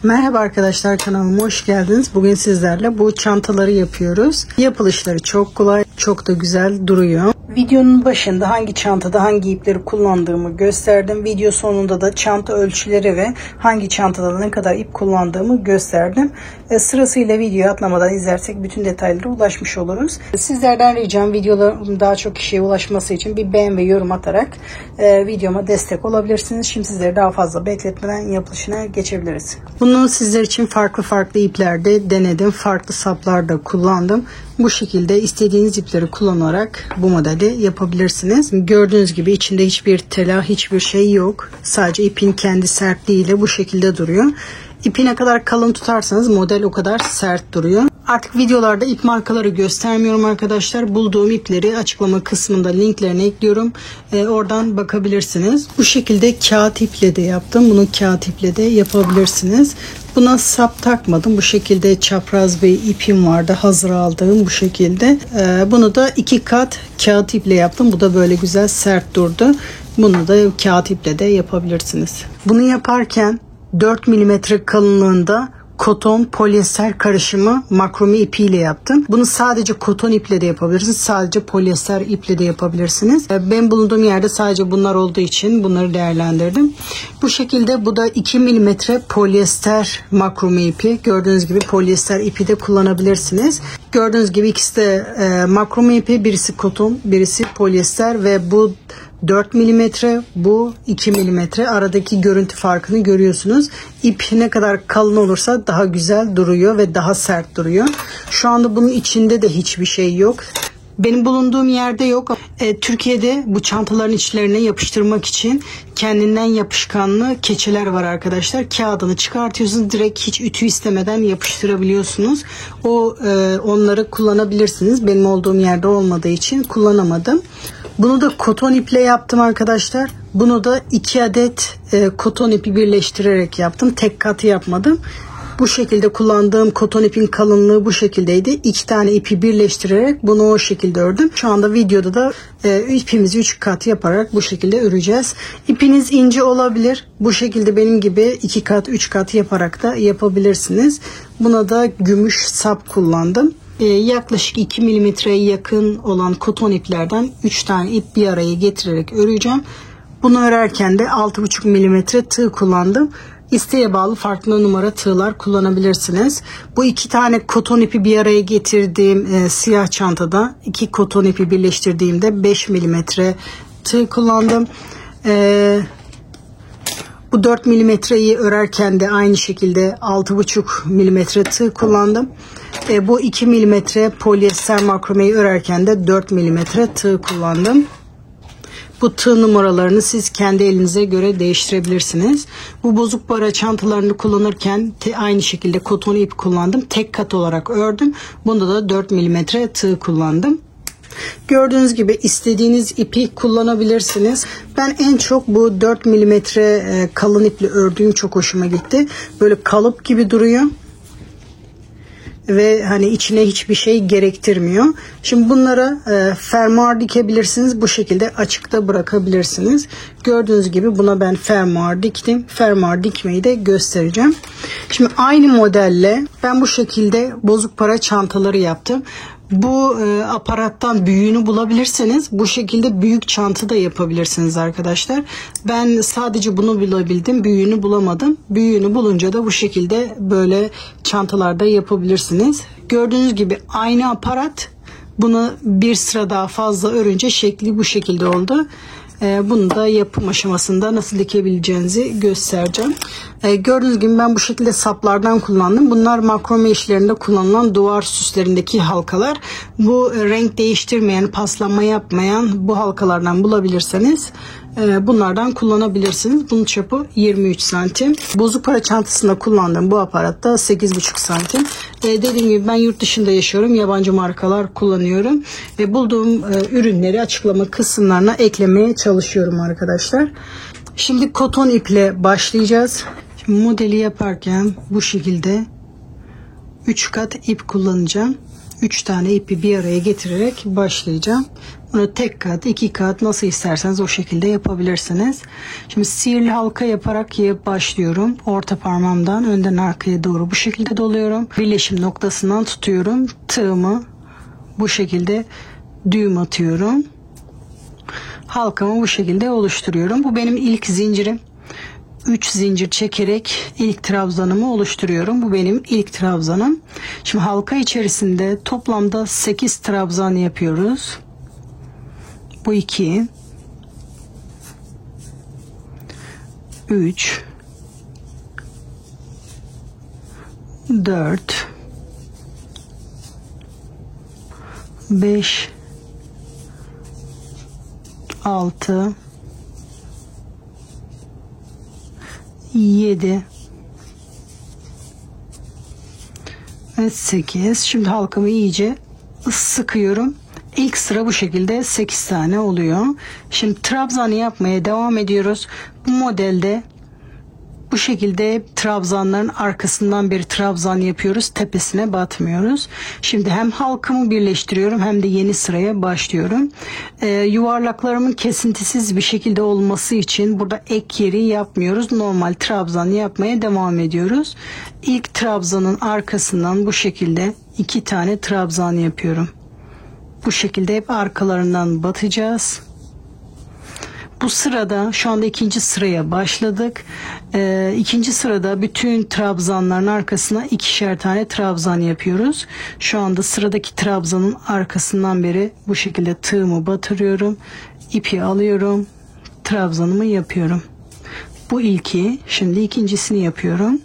Merhaba arkadaşlar, kanalıma hoş geldiniz. Bugün sizlerle bu çantaları yapıyoruz. Yapılışları çok kolay, çok da güzel duruyor. Videonun başında hangi çantada hangi ipleri kullandığımı gösterdim. Video sonunda da çanta ölçüleri ve hangi çantada ne kadar ip kullandığımı gösterdim. Sırasıyla videoyu atlamadan izlersek bütün detaylara ulaşmış oluruz. Sizlerden ricam videolarım daha çok kişiye ulaşması için bir beğen ve yorum atarak videoma destek olabilirsiniz. Şimdi sizleri daha fazla bekletmeden yapılışına geçebiliriz. Bunu sizler için farklı iplerde denedim. Farklı saplarda kullandım. Bu şekilde istediğiniz ipleri kullanarak bu modeli yapabilirsiniz. Gördüğünüz gibi içinde hiçbir tela, hiçbir şey yok. Sadece ipin kendi sertliğiyle bu şekilde duruyor. İpi ne kadar kalın tutarsanız model o kadar sert duruyor. Artık videolarda ip markaları göstermiyorum arkadaşlar. Bulduğum ipleri açıklama kısmında linklerini ekliyorum. Oradan bakabilirsiniz. Bu şekilde kağıt iple de yaptım. Bunu kağıt iple de yapabilirsiniz. Buna sap takmadım. Bu şekilde çapraz bir ipim vardı. Hazır aldığım bu şekilde. Bunu da 2 kat kağıt iple yaptım. Bu da böyle güzel sert durdu. Bunu da kağıt iple de yapabilirsiniz. Bunu yaparken 4 mm kalınlığında koton polyester karışımı makrome ipiyle yaptım. Bunu sadece koton iple de yapabilirsiniz. Sadece polyester iple de yapabilirsiniz. Ben bulunduğum yerde sadece bunlar olduğu için bunları değerlendirdim. Bu şekilde bu da 2 mm polyester makrome ipi. Gördüğünüz gibi polyester ipi de kullanabilirsiniz. Gördüğünüz gibi ikisi de makrome ipi. Birisi koton, birisi polyester ve bu 4 mm, bu 2 mm. Aradaki görüntü farkını görüyorsunuz. İp ne kadar kalın olursa daha güzel duruyor ve daha sert duruyor. Şu anda bunun içinde de hiçbir şey yok. Benim bulunduğum yerde yok. Türkiye'de bu çantaların içlerine yapıştırmak için kendinden yapışkanlı keçeler var arkadaşlar. Kağıdını çıkartıyorsunuz. Direkt hiç ütü istemeden yapıştırabiliyorsunuz. Onları kullanabilirsiniz. Benim olduğum yerde olmadığı için kullanamadım. Bunu da koton iple yaptım arkadaşlar. Bunu da 2 adet koton ipi birleştirerek yaptım. Tek katı yapmadım. Bu şekilde kullandığım koton ipin kalınlığı bu şekildeydi. 2 tane ipi birleştirerek bunu o şekilde ördüm. Şu anda videoda da ipimizi 3 kat yaparak bu şekilde öreceğiz. İpiniz ince olabilir. Bu şekilde benim gibi 2 kat 3 kat yaparak da yapabilirsiniz. Buna da gümüş sap kullandım. Yaklaşık 2 milimetreye yakın olan koton iplerden 3 tane ip bir araya getirerek öreceğim. Bunu örerken de 6,5 milimetre tığ kullandım. İsteğe bağlı farklı numara tığlar kullanabilirsiniz. Bu 2 tane koton ipi bir araya getirdiğim siyah çantada 2 koton ipi birleştirdiğimde 5 milimetre tığ kullandım. Bu 4 milimetreyi örerken de aynı şekilde 6,5 milimetre tığ kullandım. Bu 2 milimetre polyester makromeyi örerken de 4 milimetre tığ kullandım. Bu tığ numaralarını siz kendi elinize göre değiştirebilirsiniz. Bu bozuk para çantalarını kullanırken aynı şekilde koton ip kullandım. Tek kat olarak ördüm. Bunda da 4 milimetre tığ kullandım. Gördüğünüz gibi istediğiniz ipi kullanabilirsiniz. Ben en çok bu 4 milimetre kalın iple ördüğüm çok hoşuma gitti. Böyle kalıp gibi duruyor. Ve hani içine hiçbir şey gerektirmiyor. Şimdi bunlara fermuar dikebilirsiniz. Bu şekilde açıkta bırakabilirsiniz. Gördüğünüz gibi buna ben fermuar diktim. Fermuar dikmeyi de göstereceğim. Şimdi aynı modelle ben bu şekilde bozuk para çantaları yaptım. Bu aparattan büyüğünü bulabilirseniz bu şekilde büyük çanta da yapabilirsiniz arkadaşlar. Ben sadece bunu bulabildim. Büyüğünü bulamadım. Büyüğünü bulunca da bu şekilde böyle çantalarda yapabilirsiniz. Gördüğünüz gibi aynı aparat. Bunu bir sıra daha fazla örünce şekli bu şekilde oldu. Bunu da yapım aşamasında nasıl dikebileceğinizi göstereceğim. Gördüğünüz gibi ben bu şekilde saplardan kullandım. Bunlar makrome işlerinde kullanılan duvar süslerindeki halkalar. Bu renk değiştirmeyen, paslanma yapmayan bu halkalardan bulabilirseniz bunlardan kullanabilirsiniz. Bunun çapı 23 santim. Bozuk para çantasında kullandığım bu aparatta 8,5 santim. Dediğim gibi ben yurt dışında yaşıyorum. Yabancı markalar kullanıyorum. Ve bulduğum ürünleri açıklama kısımlarına eklemeye çalışıyorum arkadaşlar. Şimdi koton iple başlayacağız. Şimdi modeli yaparken bu şekilde 3 kat ip kullanacağım. 3 tane ipi bir araya getirerek başlayacağım. Bunu tek kat, 2 kat nasıl isterseniz o şekilde yapabilirsiniz. Şimdi sihirli halka yaparak başlıyorum. Orta parmağımdan önden arkaya doğru bu şekilde doluyorum. Birleşim noktasından tutuyorum. Tığımı bu şekilde düğüm atıyorum. Halkamı bu şekilde oluşturuyorum. Bu benim ilk zincirim. 3 zincir çekerek ilk trabzanımı oluşturuyorum. Bu benim ilk trabzanım. Şimdi halka içerisinde toplamda 8 trabzan yapıyoruz. Bu 2, 3, 4, 5, 6, 7 ve 8. Şimdi halkamı iyice sıkıyorum. İlk sıra bu şekilde 8 tane oluyor. Şimdi trabzanı yapmaya devam ediyoruz. Bu modelde bu şekilde trabzanların arkasından bir trabzan yapıyoruz. Tepesine batmıyoruz. Şimdi hem halkamı birleştiriyorum hem de yeni sıraya başlıyorum. Yuvarlaklarımın kesintisiz bir şekilde olması için burada ek yeri yapmıyoruz. Normal trabzan yapmaya devam ediyoruz. İlk trabzanın arkasından bu şekilde 2 tane trabzan yapıyorum. Bu şekilde hep arkalarından batacağız. Bu sırada şu anda ikinci sıraya başladık. İkinci sırada bütün trabzanların arkasına 2'şer tane trabzan yapıyoruz. Şu anda sıradaki trabzanın arkasından beri bu şekilde tığımı batırıyorum. İpi alıyorum. Trabzanımı yapıyorum. Bu ilki. Şimdi ikincisini yapıyorum.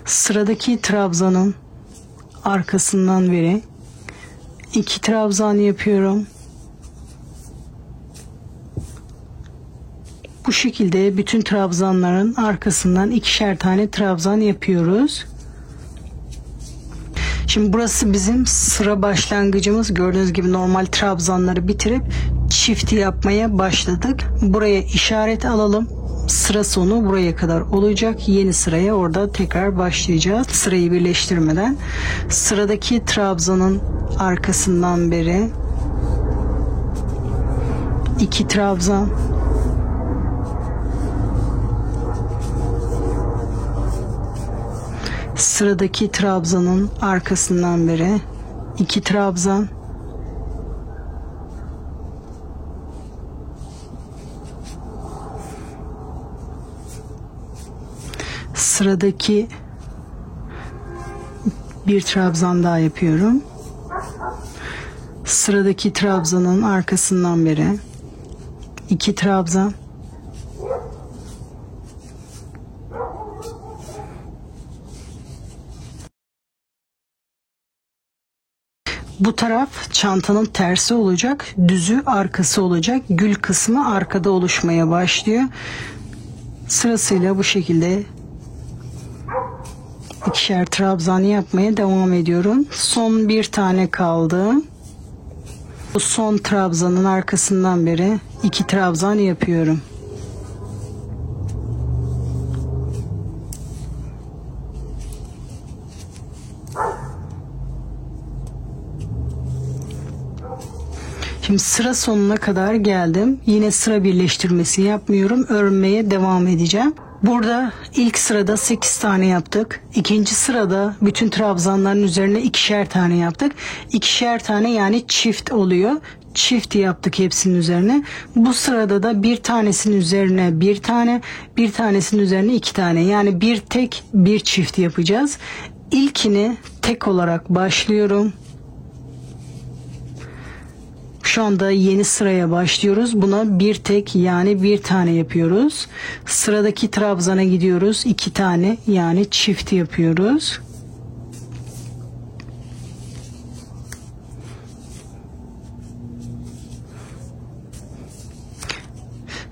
Sıradaki trabzanın arkasından beri 2 trabzan yapıyorum. Bu şekilde bütün trabzanların arkasından 2'şer tane trabzan yapıyoruz. Şimdi burası bizim sıra başlangıcımız. Gördüğünüz gibi normal trabzanları bitirip çift yapmaya başladık. Buraya işaret alalım. Sıra sonu buraya kadar olacak. Yeni sıraya orada tekrar başlayacağız. Sırayı birleştirmeden. Sıradaki trabzanın arkasından beri 2 trabzan. Sıradaki trabzanın arkasından beri 2 trabzan. Sıradaki bir trabzan daha yapıyorum. Sıradaki trabzanın arkasından beri 2 trabzan. Bu taraf çantanın tersi olacak. Düzü arkası olacak. Gül kısmı arkada oluşmaya başlıyor. Sırasıyla bu şekilde 2'şer trabzan yapmaya devam ediyorum. Son bir tane kaldı. Bu son trabzanın arkasından beri 2 trabzan yapıyorum. Şimdi sıra sonuna kadar geldim. Yine sıra birleştirmesi yapmıyorum. Örmeye devam edeceğim. Burada ilk sırada 8 tane yaptık. İkinci sırada bütün trabzanların üzerine 2'şer tane yaptık. 2'şer tane yani çift oluyor. Çift yaptık hepsinin üzerine. Bu sırada da bir tanesinin üzerine bir tane, bir tanesinin üzerine 2 tane. Yani bir tek bir çift yapacağız. İlkini tek olarak başlıyorum. Şu anda yeni sıraya başlıyoruz. Buna bir tek yani bir tane yapıyoruz. Sıradaki trabzana gidiyoruz. 2 tane yani çift yapıyoruz.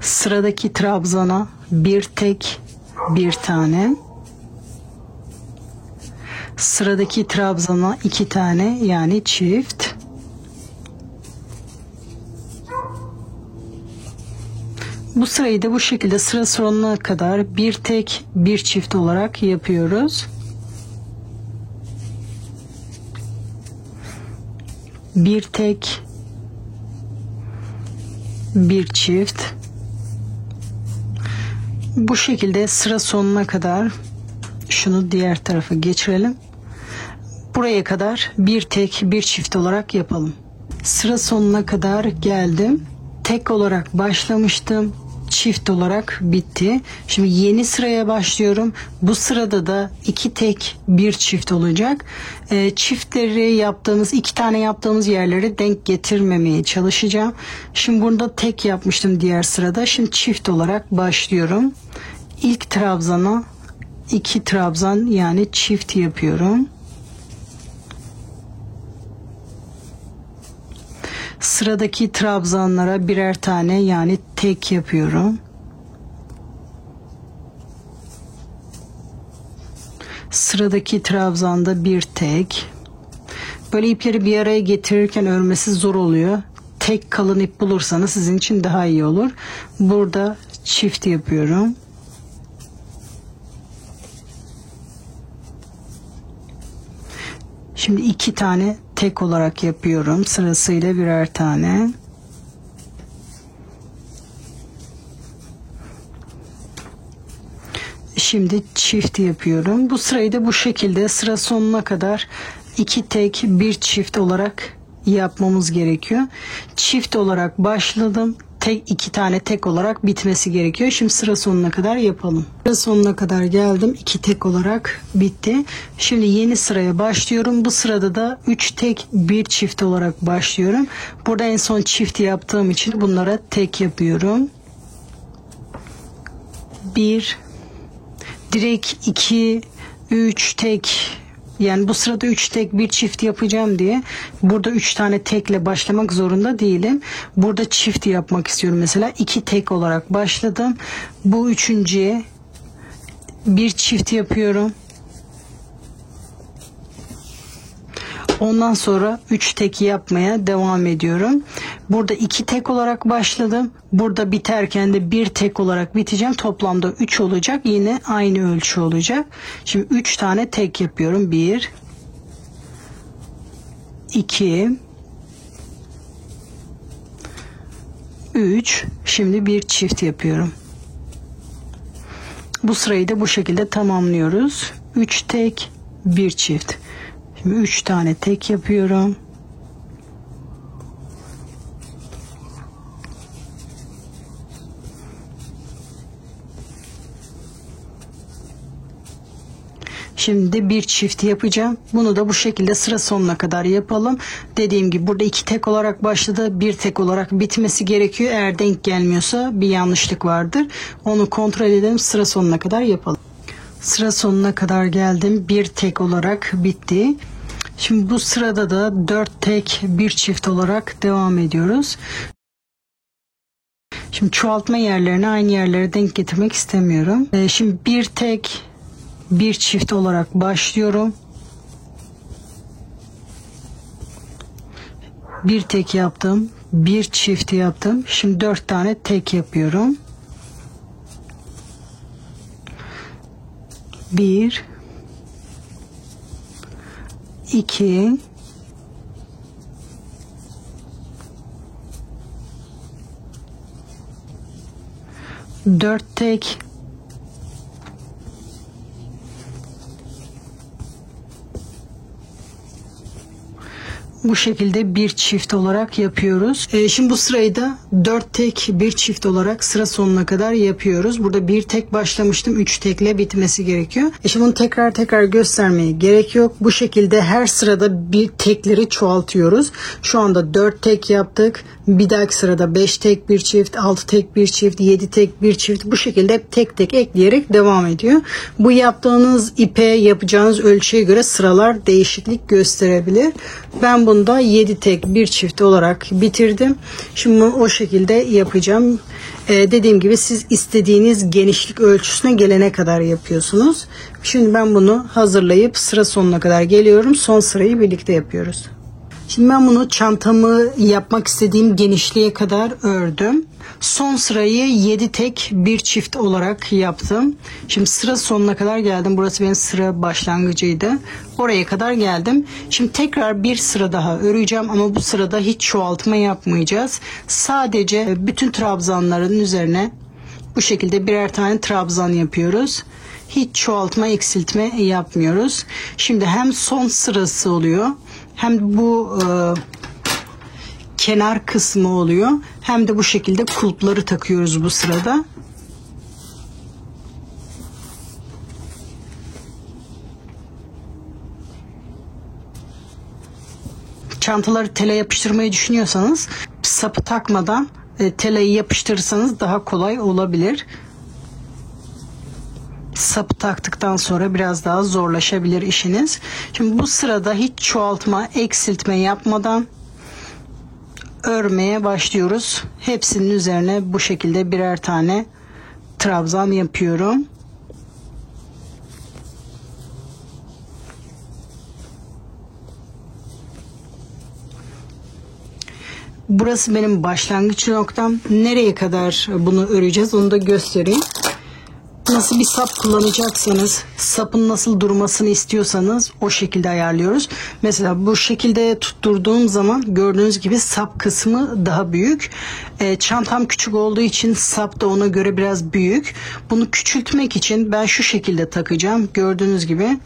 Sıradaki trabzana bir tek bir tane. Sıradaki trabzana 2 tane yani çift. Bu sırayı da bu şekilde sıra sonuna kadar bir tek bir çift olarak yapıyoruz. Bir tek bir çift. Bu şekilde sıra sonuna kadar, şunu diğer tarafa geçirelim. Buraya kadar bir tek bir çift olarak yapalım. Sıra sonuna kadar geldim. Tek olarak başlamıştım. Çift olarak bitti. Şimdi yeni sıraya başlıyorum. Bu sırada da iki tek bir çift olacak. Çiftleri yaptığımız, iki tane yaptığımız yerlere denk getirmemeye çalışacağım. Şimdi burada tek yapmıştım diğer sırada. Şimdi çift olarak başlıyorum. İlk trabzana iki trabzan, yani çift yapıyorum. Sıradaki trabzanlara birer tane, yani tek yapıyorum. Sıradaki trabzanda bir tek. Böyle ipleri bir araya getirirken örmesi zor oluyor. Tek kalın ip bulursanız sizin için daha iyi olur. Burada çift yapıyorum. Şimdi iki tane tek olarak yapıyorum. Sırasıyla birer tane. Şimdi çift yapıyorum. Bu sırayı da bu şekilde sıra sonuna kadar iki tek bir çift olarak yapmamız gerekiyor. Çift olarak başladım. Tek iki tane tek olarak bitmesi gerekiyor. Şimdi sıra sonuna kadar yapalım. Sıra sonuna kadar geldim. İki tek olarak bitti. Şimdi yeni sıraya başlıyorum. Bu sırada da 3 tek bir çift olarak başlıyorum. Burada en son çift yaptığım için bunlara tek yapıyorum. 1, direkt 2, 3 tek. Yani bu sırada 3 tek bir çift yapacağım diye burada 3 tane tekle başlamak zorunda değilim. Burada çift yapmak istiyorum mesela. 2 tek olarak başladım. Bu üçüncüye bir çift yapıyorum. Ondan sonra 3 tek yapmaya devam ediyorum. Burada 2 tek olarak başladım. Burada biterken de bir tek olarak biteceğim. Toplamda 3 olacak. Yine aynı ölçü olacak. Şimdi 3 tane tek yapıyorum. 1 2 3. Şimdi bir çift yapıyorum. Bu sırayı da bu şekilde tamamlıyoruz. 3 tek bir çift. Şimdi 3 tane tek yapıyorum. Şimdi de bir çift yapacağım. Bunu da bu şekilde sıra sonuna kadar yapalım. Dediğim gibi burada 2 tek olarak başladı. Bir tek olarak bitmesi gerekiyor. Eğer denk gelmiyorsa bir yanlışlık vardır. Onu kontrol edelim. Sıra sonuna kadar yapalım. Sıra sonuna kadar geldim. Bir tek olarak bitti. Şimdi bu sırada da 4 tek bir çift olarak devam ediyoruz. Şimdi çoğaltma yerlerini aynı yerlere denk getirmek istemiyorum. Şimdi bir tek bir çift olarak başlıyorum. Bir tek yaptım. Bir çift yaptım. Şimdi 4 tane tek yapıyorum. 1 2 4 tek bu şekilde bir çift olarak yapıyoruz. Şimdi bu sırayı da 4 tek bir çift olarak sıra sonuna kadar yapıyoruz. Burada bir tek başlamıştım. 3 tekle bitmesi gerekiyor. Şimdi bunu tekrar göstermeye gerek yok. Bu şekilde her sırada bir tekleri çoğaltıyoruz. Şu anda 4 tek yaptık. Bir dahaki sırada 5 tek bir çift, 6 tek bir çift, 7 tek bir çift, bu şekilde hep tek tek ekleyerek devam ediyor. Bu yaptığınız ipe, yapacağınız ölçüye göre sıralar değişiklik gösterebilir. Ben bunda 7 tek bir çift olarak bitirdim. Şimdi o şekilde yapacağım. Dediğim gibi siz istediğiniz genişlik ölçüsüne gelene kadar yapıyorsunuz. Şimdi ben bunu hazırlayıp sıra sonuna kadar geliyorum. Son sırayı birlikte yapıyoruz. Şimdi ben bunu çantamı yapmak istediğim genişliğe kadar ördüm. Son sırayı 7 tek bir çift olarak yaptım. Şimdi sıra sonuna kadar geldim. Burası benim sıra başlangıcıydı. Oraya kadar geldim. Şimdi tekrar bir sıra daha öreceğim ama bu sırada hiç çoğaltma yapmayacağız. Sadece bütün trabzanların üzerine bu şekilde birer tane trabzan yapıyoruz. Hiç çoğaltma, eksiltme yapmıyoruz. Şimdi hem son sırası oluyor, hem bu kenar kısmı oluyor, hem de bu şekilde kulpları takıyoruz bu sırada. Çantaları tele yapıştırmayı düşünüyorsanız sapı takmadan teleyi yapıştırırsanız daha kolay olabilir. Sapı taktıktan sonra biraz daha zorlaşabilir işiniz. Şimdi bu sırada hiç çoğaltma, eksiltme yapmadan örmeye başlıyoruz. Hepsinin üzerine bu şekilde birer tane trabzan yapıyorum. Burası benim başlangıç noktam. Nereye kadar bunu öreceğiz onu da göstereyim. Nasıl bir sap kullanacaksanız, sapın nasıl durmasını istiyorsanız o şekilde ayarlıyoruz. Mesela bu şekilde tutturduğum zaman gördüğünüz gibi sap kısmı daha büyük. Çantam küçük olduğu için sap da ona göre biraz büyük. Bunu küçültmek için ben şu şekilde takacağım. Gördüğünüz gibi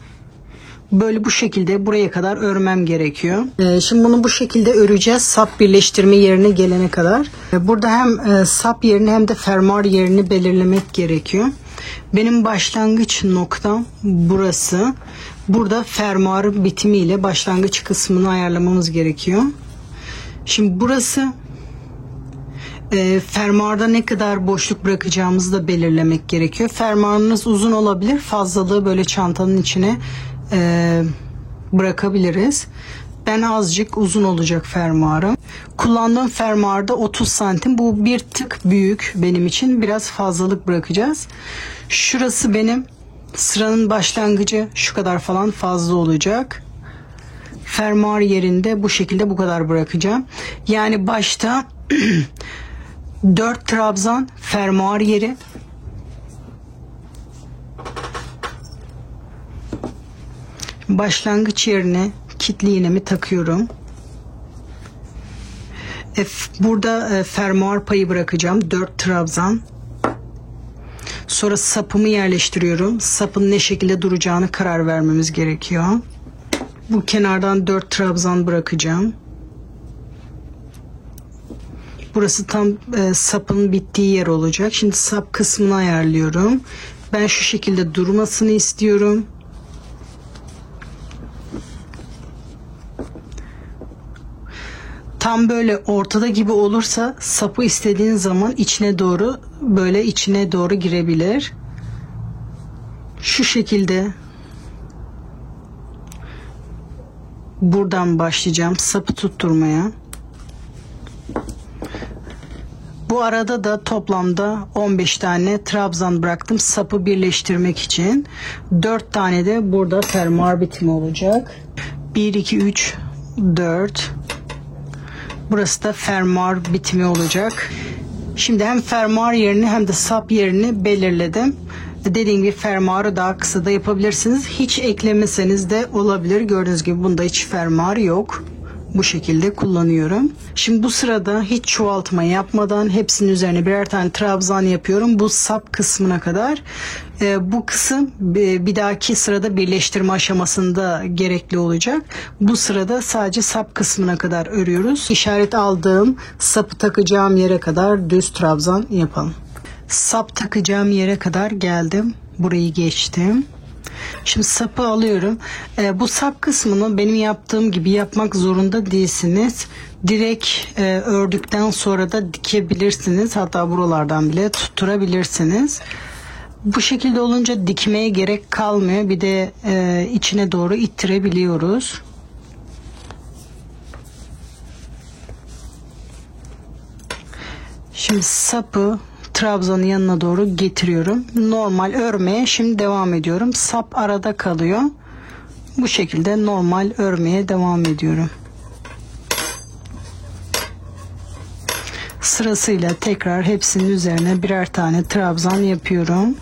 böyle bu şekilde buraya kadar örmem gerekiyor. Şimdi bunu bu şekilde öreceğiz. Sap birleştirme yerine gelene kadar. Burada hem sap yerini hem de fermuar yerini belirlemek gerekiyor. Benim başlangıç noktam burası. Burada fermuar bitimiyle başlangıç kısmını ayarlamamız gerekiyor. Şimdi burası fermuarda ne kadar boşluk bırakacağımızı da belirlemek gerekiyor. Fermuarınız uzun olabilir. Fazlalığı böyle çantanın içine bırakabiliriz. Ben azıcık uzun olacak fermuarım. Kullandığım fermuarda 30 santim. Bu bir tık büyük benim için. Biraz fazlalık bırakacağız. Şurası benim sıranın başlangıcı, şu kadar falan fazla olacak. Fermuar yerinde bu şekilde bu kadar bırakacağım. Yani başta 4 trabzan fermuar yeri. Başlangıç yerine kitli iğnemi takıyorum. Burada fermuar payı bırakacağım. 4 trabzan. Sonra sapımı yerleştiriyorum. Sapın ne şekilde duracağını karar vermemiz gerekiyor. Bu kenardan 4 trabzan bırakacağım. Burası tam sapın bittiği yer olacak. Şimdi sap kısmını ayarlıyorum. Ben şu şekilde durmasını istiyorum. Tam böyle ortada gibi olursa sapı istediğin zaman içine doğru, böyle içine doğru girebilir. Şu şekilde buradan başlayacağım sapı tutturmaya. Bu arada da toplamda 15 tane trabzan bıraktım sapı birleştirmek için. 4 tane de burada fermuar bitimi olacak. 1, 2, 3, 4. Burası da fermuar bitimi olacak. Şimdi hem fermuar yerini hem de sap yerini belirledim. Dediğim gibi fermuarı daha kısa da yapabilirsiniz. Hiç eklemeseniz de olabilir. Gördüğünüz gibi bunda hiç fermuar yok. Bu şekilde kullanıyorum. Şimdi bu sırada hiç çoğaltma yapmadan hepsinin üzerine birer tane trabzan yapıyorum. Bu sap kısmına kadar. Bu kısım bir dahaki sırada birleştirme aşamasında gerekli olacak. Bu sırada sadece sap kısmına kadar örüyoruz. İşaret aldığım sapı takacağım yere kadar düz trabzan yapalım. Sap takacağım yere kadar geldim. Burayı geçtim. Şimdi sapı alıyorum. Bu sap kısmını benim yaptığım gibi yapmak zorunda değilsiniz. Direkt ördükten sonra da dikebilirsiniz. Hatta buralardan bile tutturabilirsiniz. Bu şekilde olunca dikmeye gerek kalmıyor. Bir de içine doğru ittirebiliyoruz. Şimdi sapı trabzanın yanına doğru getiriyorum. Normal örmeye şimdi devam ediyorum. Sap arada kalıyor. Bu şekilde normal örmeye devam ediyorum. sırasıyla tekrar hepsinin üzerine birer tane trabzan yapıyorum.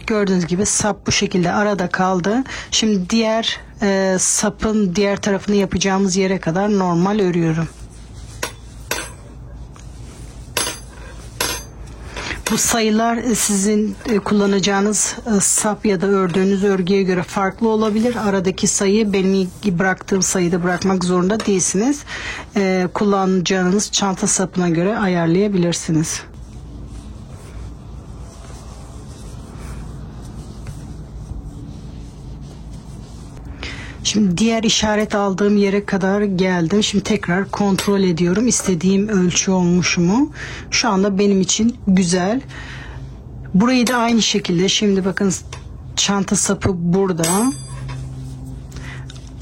Gördüğünüz gibi sap bu şekilde arada kaldı. Şimdi diğer sapın diğer tarafını yapacağımız yere kadar normal örüyorum. Bu sayılar sizin kullanacağınız sap ya da ördüğünüz örgüye göre farklı olabilir. Aradaki sayı benim bıraktığım sayıda bırakmak zorunda değilsiniz. Kullanacağınız çanta sapına göre ayarlayabilirsiniz. Şimdi diğer işaret aldığım yere kadar geldim. Şimdi tekrar kontrol ediyorum. İstediğim ölçü olmuş mu? Şu anda benim için güzel. Burayı da aynı şekilde. Şimdi bakın çanta sapı burada.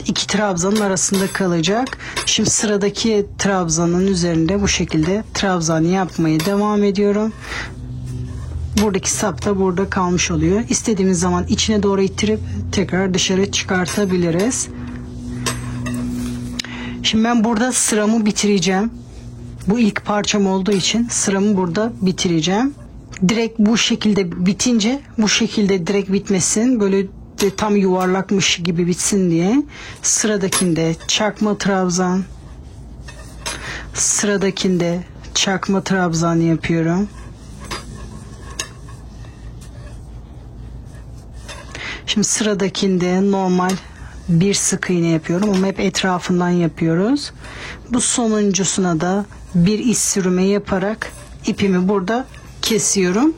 İki trabzanın arasında kalacak. Şimdi sıradaki trabzanın üzerinde bu şekilde trabzan yapmaya devam ediyorum. Buradaki sap da burada kalmış oluyor. İstediğimiz zaman içine doğru ittirip tekrar dışarı çıkartabiliriz. Şimdi ben burada sıramı bitireceğim. Bu ilk parçam olduğu için sıramı burada bitireceğim. Direkt bu şekilde bitince bu şekilde direkt bitmesin. Böyle de tam yuvarlakmış gibi bitsin diye sıradakinde çakma trabzan, sıradakinde çakma trabzan yapıyorum. Şimdi sıradakinde normal bir sık iğne yapıyorum ama hep etrafından yapıyoruz. Bu sonuncusuna da bir iç sürme yaparak ipimi burada kesiyorum.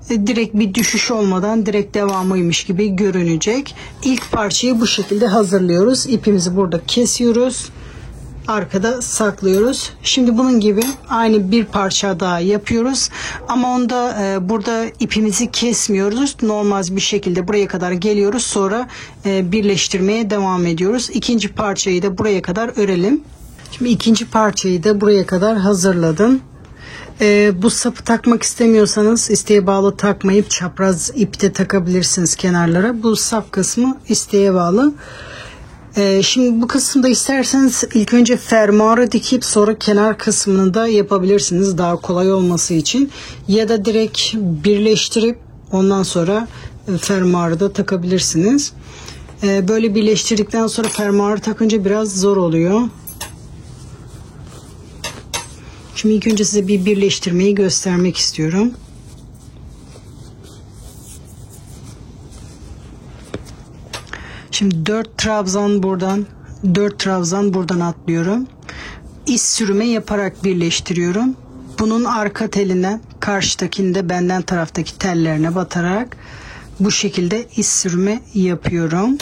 Direkt bir düşüş olmadan direkt devamıymış gibi görünecek. İlk parçayı bu şekilde hazırlıyoruz. İpimizi burada kesiyoruz. Arkada saklıyoruz. Şimdi bunun gibi aynı bir parça daha yapıyoruz. Ama onda burada ipimizi kesmiyoruz. Normal bir şekilde buraya kadar geliyoruz. Sonra birleştirmeye devam ediyoruz. İkinci parçayı da buraya kadar örelim. Şimdi ikinci parçayı da buraya kadar hazırladım. Bu sapı takmak istemiyorsanız isteğe bağlı takmayıp çapraz ipte takabilirsiniz kenarlara. Bu sap kısmı isteğe bağlı. Şimdi bu kısımda isterseniz ilk önce fermuarı dikip sonra kenar kısmını da yapabilirsiniz daha kolay olması için. Ya da direkt birleştirip ondan sonra fermuarı da takabilirsiniz. Böyle birleştirdikten sonra fermuarı takınca biraz zor oluyor. Şimdi ilk önce size bir birleştirmeyi göstermek istiyorum. Şimdi 4 trabzan buradan atlıyorum. İç sürme yaparak birleştiriyorum. Bunun arka telinden karşıdakinde benden taraftaki tellerine batarak bu şekilde iç sürme yapıyorum.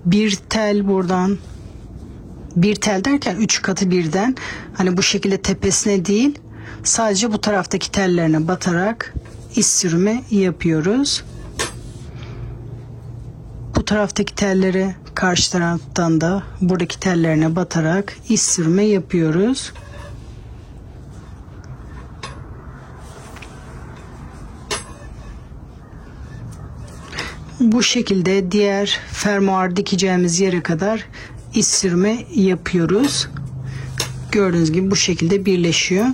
Bir tel buradan, bir tel derken 3 katı birden, hani bu şekilde tepesine değil sadece bu taraftaki tellerine batarak iç sürme yapıyoruz. Bu taraftaki telleri karşı taraftan da buradaki tellerine batarak iç sürme yapıyoruz. Bu şekilde diğer fermuar dikeceğimiz yere kadar iç sürme yapıyoruz. Gördüğünüz gibi bu şekilde birleşiyor.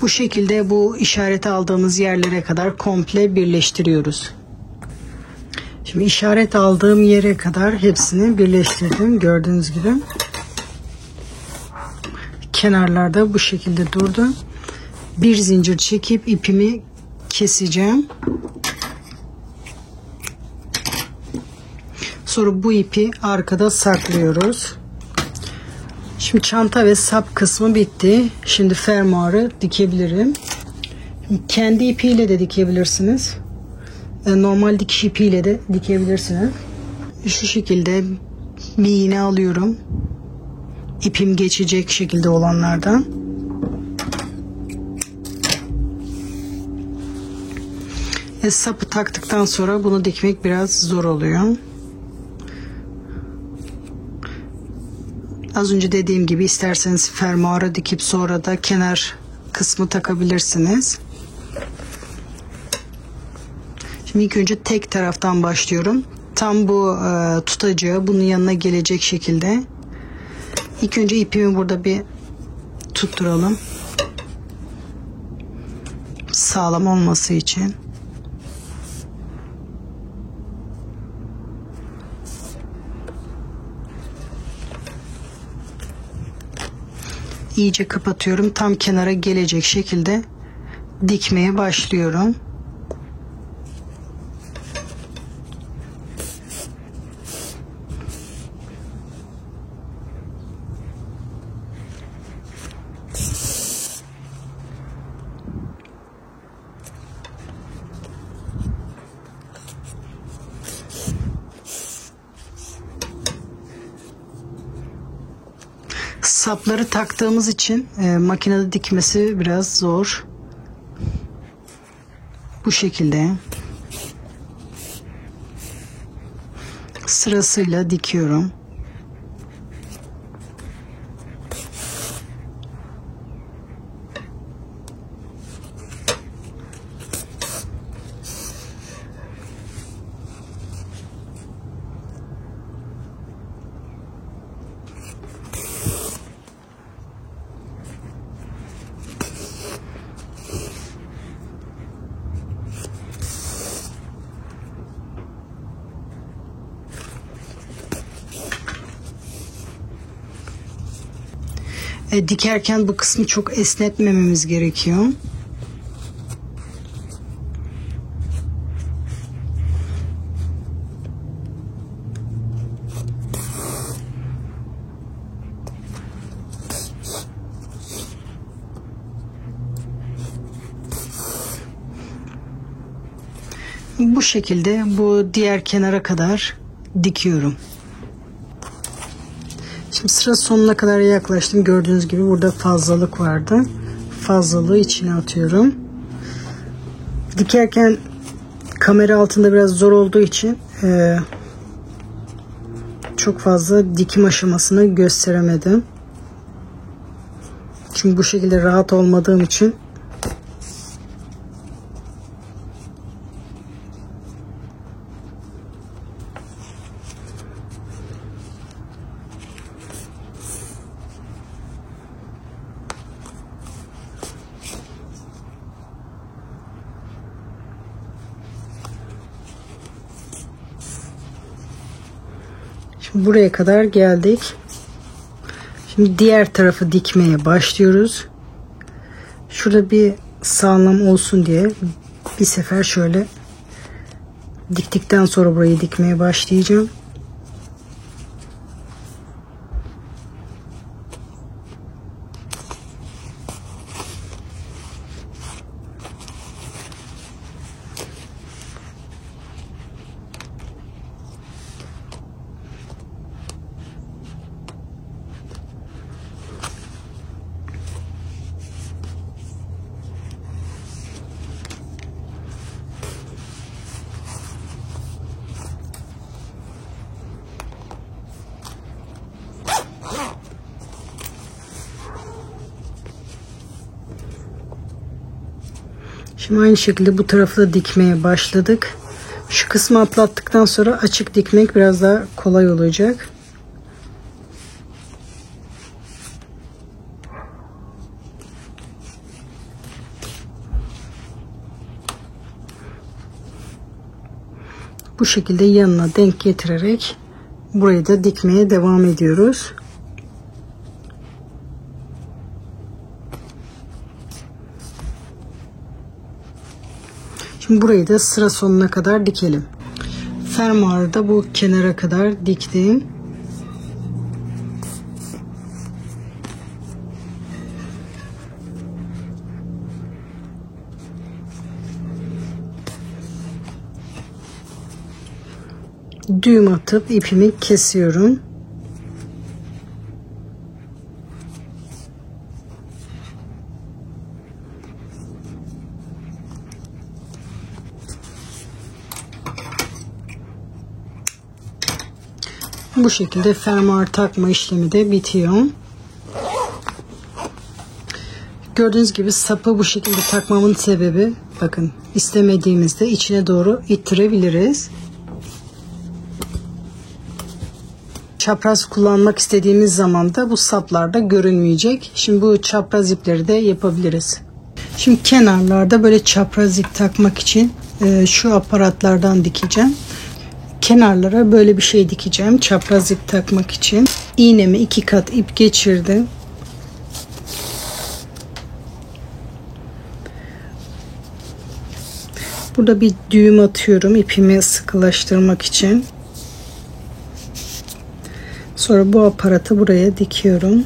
Bu şekilde bu işareti aldığımız yerlere kadar komple birleştiriyoruz. Şimdi işaret aldığım yere kadar hepsini birleştirdim. Gördüğünüz gibi. Kenarlarda bu şekilde durdu. Bir zincir çekip ipimi keseceğim. Sonra bu ipi arkada saklıyoruz. Şimdi çanta ve sap kısmı bitti. Şimdi fermuarı dikebilirim. Kendi ipiyle de dikebilirsiniz. Normal dikiş ipiyle de dikebilirsiniz. Şu şekilde bir iğne alıyorum. İpim geçecek şekilde olanlardan. Sapı taktıktan sonra bunu dikmek biraz zor oluyor. Az önce dediğim gibi isterseniz fermuara dikip sonra da kenar kısmı takabilirsiniz. Şimdi ilk önce tek taraftan başlıyorum. Tam bu tutacağı bunun yanına gelecek şekilde. İlk önce ipimi burada bir tutturalım. Sağlam olması için. İyice kapatıyorum. Tam kenara gelecek şekilde dikmeye başlıyorum. Sapları taktığımız için makinede dikmesi biraz zor. Bu şekilde sırasıyla dikiyorum. Dikerken bu kısmı çok esnetmememiz gerekiyor. Bu şekilde bu diğer kenara kadar dikiyorum. Şimdi sıra sonuna kadar yaklaştım. Gördüğünüz gibi burada fazlalık vardı. Fazlalığı içine atıyorum. Dikerken kamera altında biraz zor olduğu için çok fazla dikim aşamasını gösteremedim. Çünkü bu şekilde rahat olmadığım için buraya kadar geldik. Şimdi diğer tarafı dikmeye başlıyoruz. Şurada bir sağlam olsun diye bir sefer şöyle diktikten sonra burayı dikmeye başlayacağım. Şimdi aynı şekilde bu tarafı da dikmeye başladık. Şu kısmı atlattıktan sonra açık dikmek biraz daha kolay olacak. Bu şekilde yanına denk getirerek burayı da dikmeye devam ediyoruz. Şimdi burayı da sıra sonuna kadar dikelim. Fermuarı da bu kenara kadar diktim. Düğüm atıp ipimi kesiyorum. Bu şekilde fermuar takma işlemi de bitiyor. Gördüğünüz gibi sapı bu şekilde takmamın sebebi, bakın, istemediğimizde içine doğru ittirebiliriz. çapraz kullanmak istediğimiz zaman da bu saplarda görünmeyecek. Şimdi bu çapraz ipleri de yapabiliriz. Şimdi kenarlarda böyle çapraz ip takmak için şu aparatlardan dikeceğim. Kenarlara böyle bir şey dikeceğim çapraz ip takmak için. İğnemi 2 kat ip geçirdim. Burada bir düğüm atıyorum ipimi sıkılaştırmak için. Sonra bu aparatı buraya dikiyorum.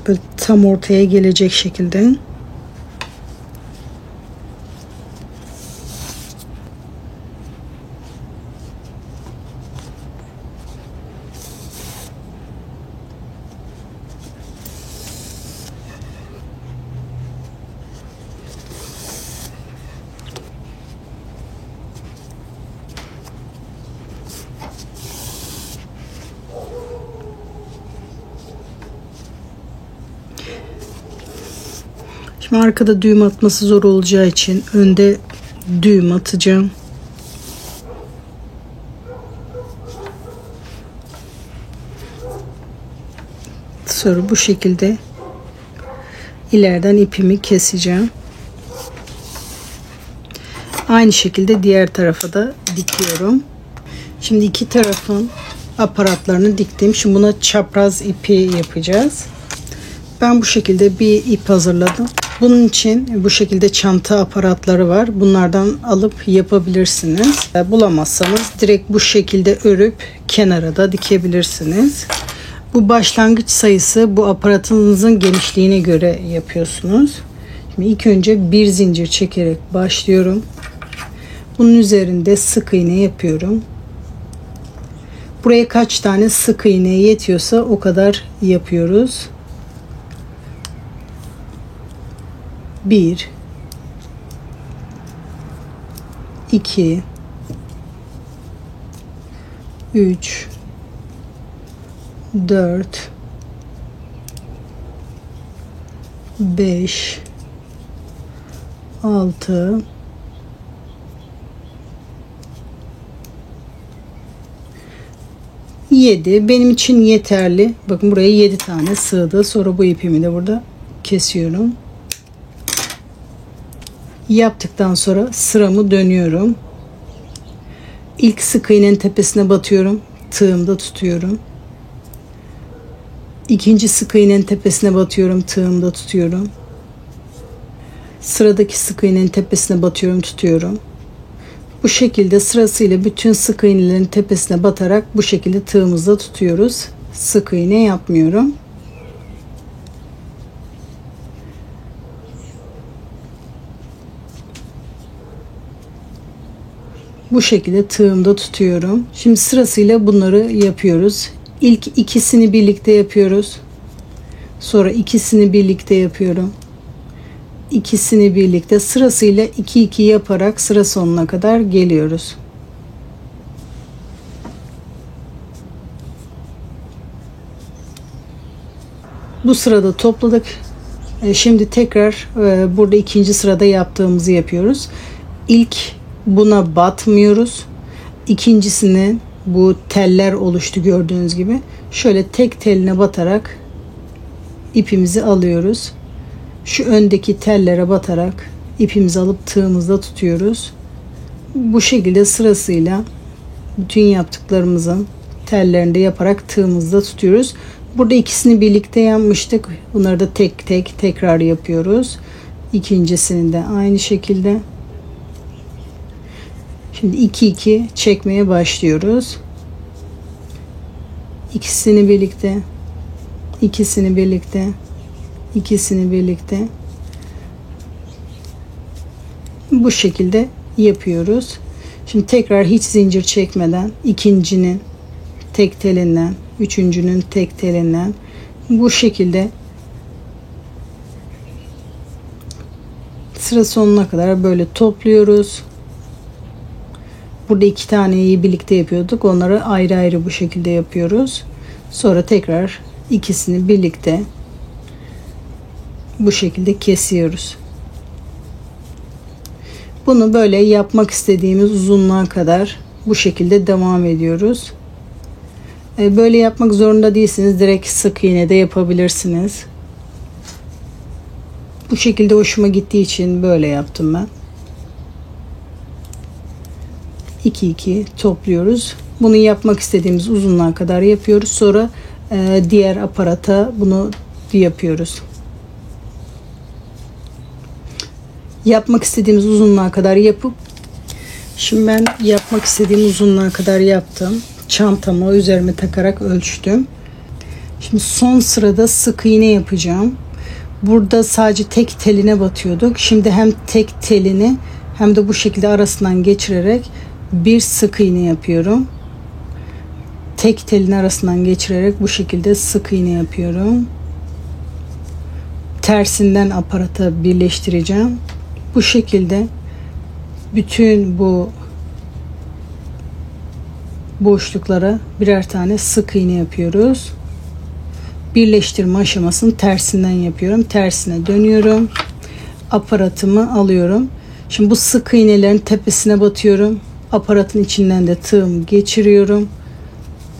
Böyle tam ortaya gelecek şekilde. Şimdi arkada düğüm atması zor olacağı için önde düğüm atacağım. Sonra bu şekilde ileriden ipimi keseceğim. Aynı şekilde diğer tarafa da dikiyorum. Şimdi iki tarafın aparatlarını diktim. Şimdi buna çapraz ipi yapacağız. Ben bu şekilde bir ip hazırladım. Bunun için bu şekilde çanta aparatları var. Bunlardan alıp yapabilirsiniz. Bulamazsanız direkt bu şekilde örüp kenara da dikebilirsiniz. Bu başlangıç sayısı bu aparatınızın genişliğine göre yapıyorsunuz. Şimdi ilk önce bir zincir çekerek başlıyorum. Bunun üzerinde sık iğne yapıyorum. Buraya kaç tane sık iğne yetiyorsa o kadar yapıyoruz. 1 2 3 4 5 6 7 benim için yeterli. Bakın buraya 7 tane sığdı. Sonra bu ipimi de burada kesiyorum. Yaptıktan sonra sıramı dönüyorum. İlk sık iğnenin tepesine batıyorum. Tığımda tutuyorum. İkinci sık iğnenin tepesine batıyorum. Tığımda tutuyorum. Sıradaki sık iğnenin tepesine batıyorum. Tutuyorum. Bu şekilde sırasıyla bütün sık iğnelerin tepesine batarak bu şekilde tığımızda tutuyoruz. Sık iğne yapmıyorum. Bu şekilde tığımda tutuyorum. Şimdi sırasıyla bunları yapıyoruz. İlk ikisini birlikte yapıyoruz. Sonra ikisini birlikte yapıyorum. İkisini birlikte sırasıyla 2-2 yaparak sıra sonuna kadar geliyoruz. Bu sırada topladık. Şimdi tekrar burada ikinci sırada yaptığımızı yapıyoruz. İlk buna batmıyoruz. İkincisini bu teller oluştu gördüğünüz gibi. Şöyle tek teline batarak ipimizi alıyoruz. Şu öndeki tellere batarak ipimizi alıp tığımızda tutuyoruz. Bu şekilde sırasıyla bütün yaptıklarımızın tellerini de yaparak tığımızda tutuyoruz. Burada ikisini birlikte yapmıştık. Bunları da tek tek tekrar yapıyoruz. İkincisini de aynı şekilde. Şimdi 2-2 çekmeye başlıyoruz. İkisini birlikte, ikisini birlikte, ikisini birlikte. Bu şekilde yapıyoruz. Şimdi tekrar hiç zincir çekmeden ikincinin tek telinden, üçüncünün tek telinden bu şekilde sıra sonuna kadar böyle topluyoruz. Burada 2 taneyi birlikte yapıyorduk. Onları ayrı ayrı bu şekilde yapıyoruz. Sonra tekrar ikisini birlikte bu şekilde kesiyoruz. Bunu böyle yapmak istediğimiz uzunluğa kadar bu şekilde devam ediyoruz. Böyle yapmak zorunda değilsiniz. Direkt sık iğne de yapabilirsiniz. Bu şekilde hoşuma gittiği için böyle yaptım ben. 2 topluyoruz. Bunu yapmak istediğimiz uzunluğa kadar yapıyoruz. Sonra diğer aparata bunu yapıyoruz. Yapmak istediğimiz uzunluğa kadar yapıp şimdi ben yapmak istediğim uzunluğa kadar yaptım. Çantamı üzerime takarak ölçtüm. Şimdi son sırada sık iğne yapacağım. Burada sadece tek teline batıyorduk. Şimdi hem tek telini hem de bu şekilde arasından geçirerek bir sık iğne yapıyorum. Tek telin arasından geçirerek bu şekilde sık iğne yapıyorum. Tersinden aparata birleştireceğim. Bu şekilde bütün bu boşluklara birer tane sık iğne yapıyoruz. Birleştirme aşamasını tersinden yapıyorum. Tersine dönüyorum. Aparatımı alıyorum. Şimdi bu sık iğnelerin tepesine batıyorum. Aparatın içinden de tığımı geçiriyorum.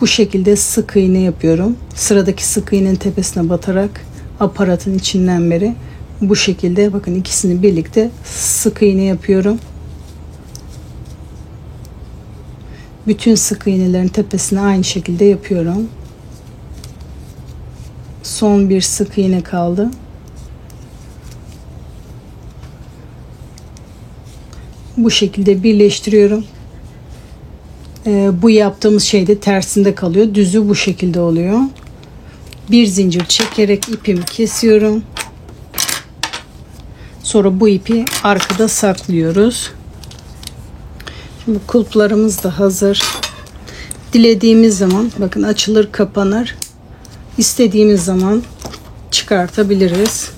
Bu şekilde sık iğne yapıyorum. Sıradaki sık iğnenin tepesine batarak aparatın içinden beri bu şekilde bakın ikisini birlikte sık iğne yapıyorum. Bütün sık iğnelerin tepesine aynı şekilde yapıyorum. Son bir sık iğne kaldı. Bu şekilde birleştiriyorum. Bu yaptığımız şey de tersinde kalıyor. Düzü bu şekilde oluyor. Bir zincir çekerek ipimi kesiyorum. Sonra bu ipi arkada saklıyoruz. Şimdi kulplarımız da hazır. Dilediğimiz zaman bakın açılır kapanır. İstediğimiz zaman çıkartabiliriz.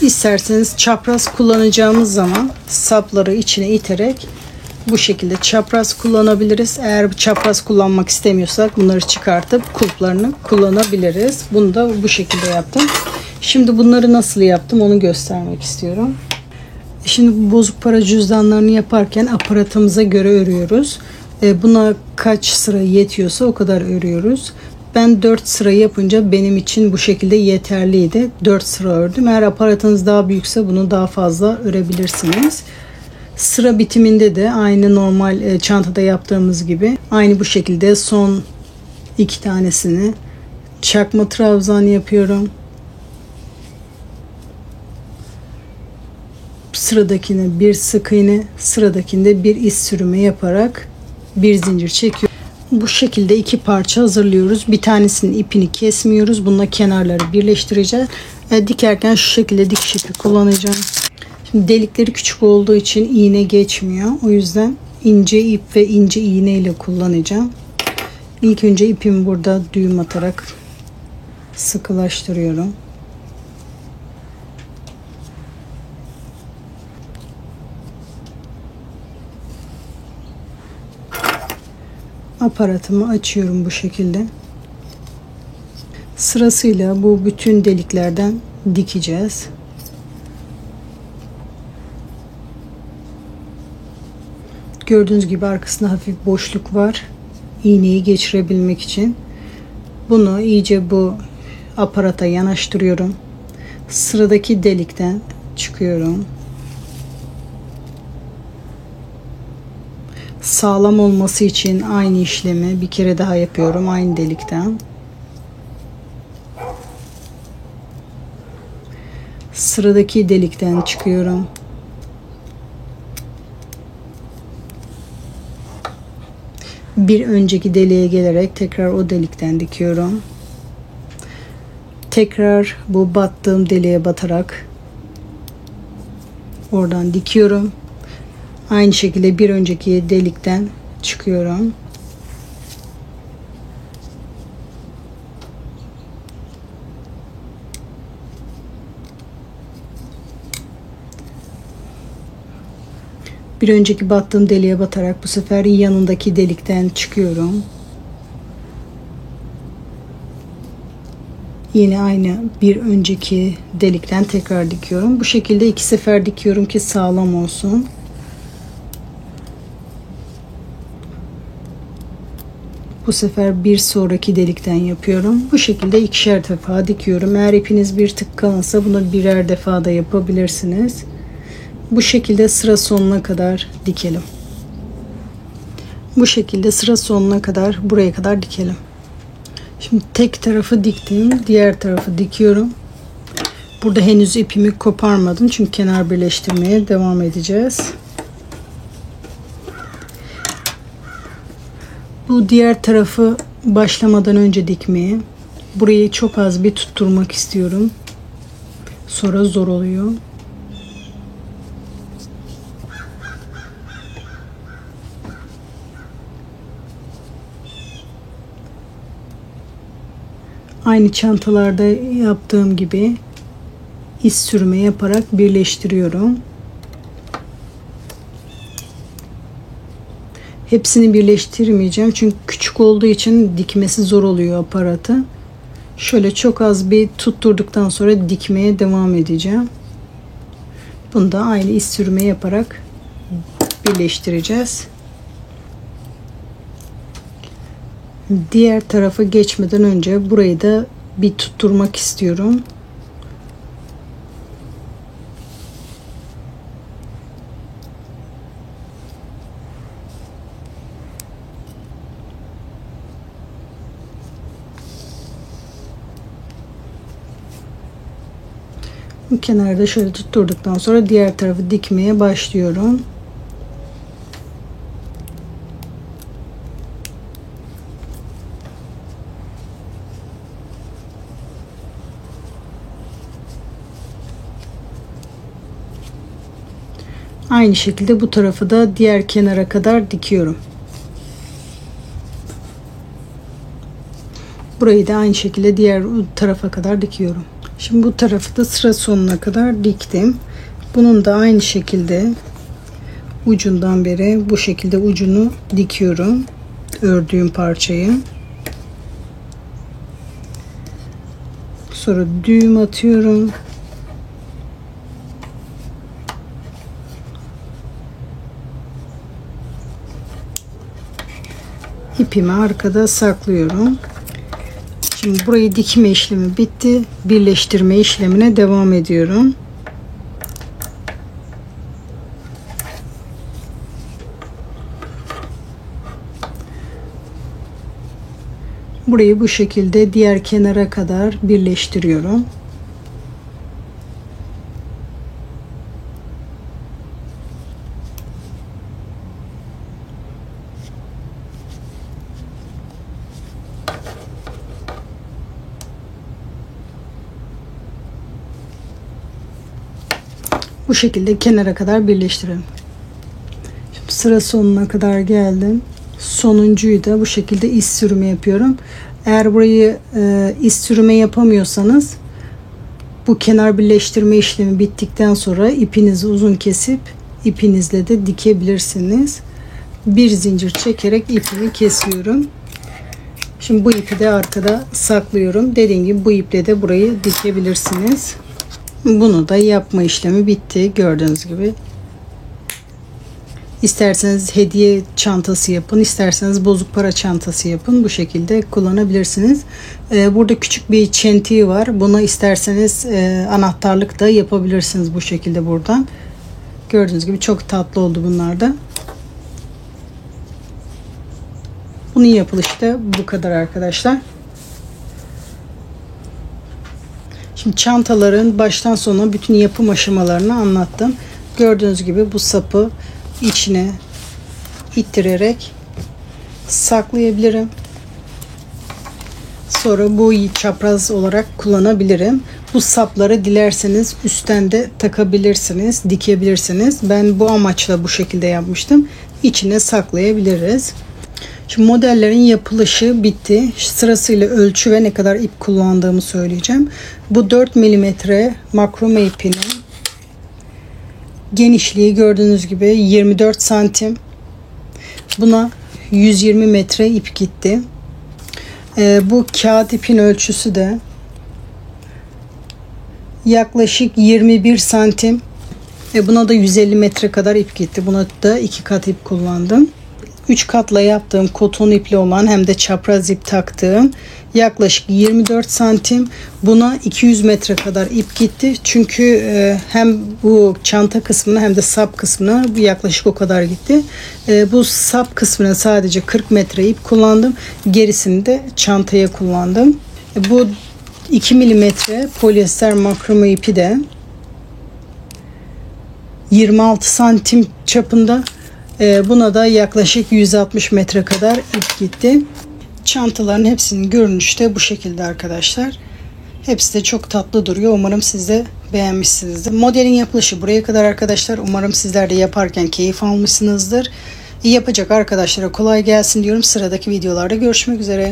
İsterseniz çapraz kullanacağımız zaman sapları içine iterek bu şekilde çapraz kullanabiliriz. Eğer çapraz kullanmak istemiyorsak bunları çıkartıp kulplarını kullanabiliriz. Bunu da bu şekilde yaptım. Şimdi bunları nasıl yaptım onu göstermek istiyorum. Şimdi bozuk para cüzdanlarını yaparken aparatımıza göre örüyoruz. Buna kaç sıra yetiyorsa o kadar örüyoruz. Ben 4 sıra yapınca benim için bu şekilde yeterliydi. 4 sıra ördüm. Eğer aparatınız daha büyükse bunu daha fazla örebilirsiniz. Sıra bitiminde de aynı normal çantada yaptığımız gibi aynı bu şekilde son 2 tanesini çakma trabzan yapıyorum. Sıradakine bir sık iğne, sıradakinde bir iz sürümü yaparak bir zincir çekiyorum. Bu şekilde 2 parça hazırlıyoruz. Bir tanesinin ipini kesmiyoruz. Bununla kenarları birleştireceğiz. Dikerken şu şekilde dikiş ipi kullanacağım. Şimdi delikleri küçük olduğu için iğne geçmiyor. O yüzden ince ip ve ince iğne ile kullanacağım. İlk önce ipimi burada düğüm atarak sıkılaştırıyorum. Aparatımı açıyorum bu şekilde. Sırasıyla bu bütün deliklerden dikeceğiz. Gördüğünüz gibi arkasında hafif boşluk var. İğneyi geçirebilmek için. Bunu iyice bu aparata yanaştırıyorum. Sıradaki delikten çıkıyorum. Sağlam olması için aynı işlemi bir kere daha yapıyorum aynı delikten. Sıradaki delikten çıkıyorum. Bir önceki deliğe gelerek tekrar o delikten dikiyorum. Tekrar bu battığım deliğe batarak oradan dikiyorum. Aynı şekilde bir önceki delikten çıkıyorum. Bir önceki battığım deliğe batarak bu sefer yanındaki delikten çıkıyorum. Yine aynı bir önceki delikten tekrar dikiyorum. Bu şekilde 2 sefer dikiyorum ki sağlam olsun. Bu sefer bir sonraki delikten yapıyorum. Bu şekilde ikişer defa dikiyorum. Eğer ipiniz bir tık kalınsa bunu birer defa da yapabilirsiniz. Bu şekilde sıra sonuna kadar dikelim. Bu şekilde sıra sonuna kadar buraya kadar dikelim. Şimdi tek tarafı diktim. Diğer tarafı dikiyorum. Burada henüz ipimi koparmadım. Çünkü kenar birleştirmeye devam edeceğiz. Bu diğer tarafı başlamadan önce dikmeye. Burayı çok az bir tutturmak istiyorum. Sonra zor oluyor. Aynı çantalarda yaptığım gibi iz sürme yaparak birleştiriyorum. Hepsini birleştirmeyeceğim çünkü küçük olduğu için dikmesi zor oluyor aparatı. Şöyle çok az bir tutturduktan sonra dikmeye devam edeceğim. Bunu da aynı iz sürme yaparak birleştireceğiz. Diğer tarafa geçmeden önce burayı da bir tutturmak istiyorum. Bu kenarda şöyle tutturduktan sonra diğer tarafı dikmeye başlıyorum. Aynı şekilde bu tarafı da diğer kenara kadar dikiyorum. Burayı da aynı şekilde diğer tarafa kadar dikiyorum. Şimdi bu tarafı da sıra sonuna kadar diktim. Bunun da aynı şekilde ucundan beri bu şekilde ucunu dikiyorum. Ördüğüm parçayı. Sonra düğüm atıyorum. İpimi arkada saklıyorum. Şimdi burayı dikme işlemi bitti. Birleştirme işlemine devam ediyorum. Burayı bu şekilde diğer kenara kadar birleştiriyorum. Bu şekilde kenara kadar birleştirelim. Şimdi sıra sonuna kadar geldim. Sonuncuyu da bu şekilde iz sürümü yapıyorum. Eğer burayı iz sürümü yapamıyorsanız bu kenar birleştirme işlemi bittikten sonra ipinizi uzun kesip ipinizle de dikebilirsiniz. Bir zincir çekerek ipimi kesiyorum. Şimdi bu ipi de arkada saklıyorum. Dediğim gibi bu iple de burayı dikebilirsiniz. Bunu da yapma işlemi bitti. Gördüğünüz gibi. İsterseniz hediye çantası yapın, isterseniz bozuk para çantası yapın. Bu şekilde kullanabilirsiniz. Burada küçük bir çentiği var. Bunu isterseniz anahtarlık da yapabilirsiniz bu şekilde buradan. Gördüğünüz gibi çok tatlı oldu bunlar da. Bunun yapılışı da bu kadar arkadaşlar. Şimdi çantaların baştan sona bütün yapım aşamalarını anlattım. Gördüğünüz gibi bu sapı içine ittirerek saklayabilirim. Sonra bu çapraz olarak kullanabilirim. Bu sapları dilerseniz üstten de takabilirsiniz, dikebilirsiniz. Ben bu amaçla bu şekilde yapmıştım. İçine saklayabiliriz. Şimdi modellerin yapılışı bitti. Sırasıyla ölçü ve ne kadar ip kullandığımı söyleyeceğim. Bu 4 mm makrome ipinin genişliği gördüğünüz gibi 24 santim. Buna 120 metre ip gitti. Bu kağıt ipin ölçüsü de yaklaşık 21 santim. Buna da 150 metre kadar ip gitti. Buna da 2 kat ip kullandım. 3 katla yaptığım koton ipli olan hem de çapraz ip taktığım yaklaşık 24 santim. Buna 200 metre kadar ip gitti. Çünkü hem bu çanta kısmına hem de sap kısmına bu yaklaşık o kadar gitti. Bu sap kısmına sadece 40 metre ip kullandım. Gerisini de çantaya kullandım. Bu 2 milimetre polyester makrome ipi de 26 santim çapında. Buna da yaklaşık 160 metre kadar ip gitti. Çantaların hepsinin görünüşü de bu şekilde arkadaşlar. Hepsi de çok tatlı duruyor. Umarım siz de beğenmişsinizdir. Modelin yapılışı buraya kadar arkadaşlar. Umarım sizler de yaparken keyif almışsınızdır. Yapacak arkadaşlara kolay gelsin diyorum. Sıradaki videolarda görüşmek üzere.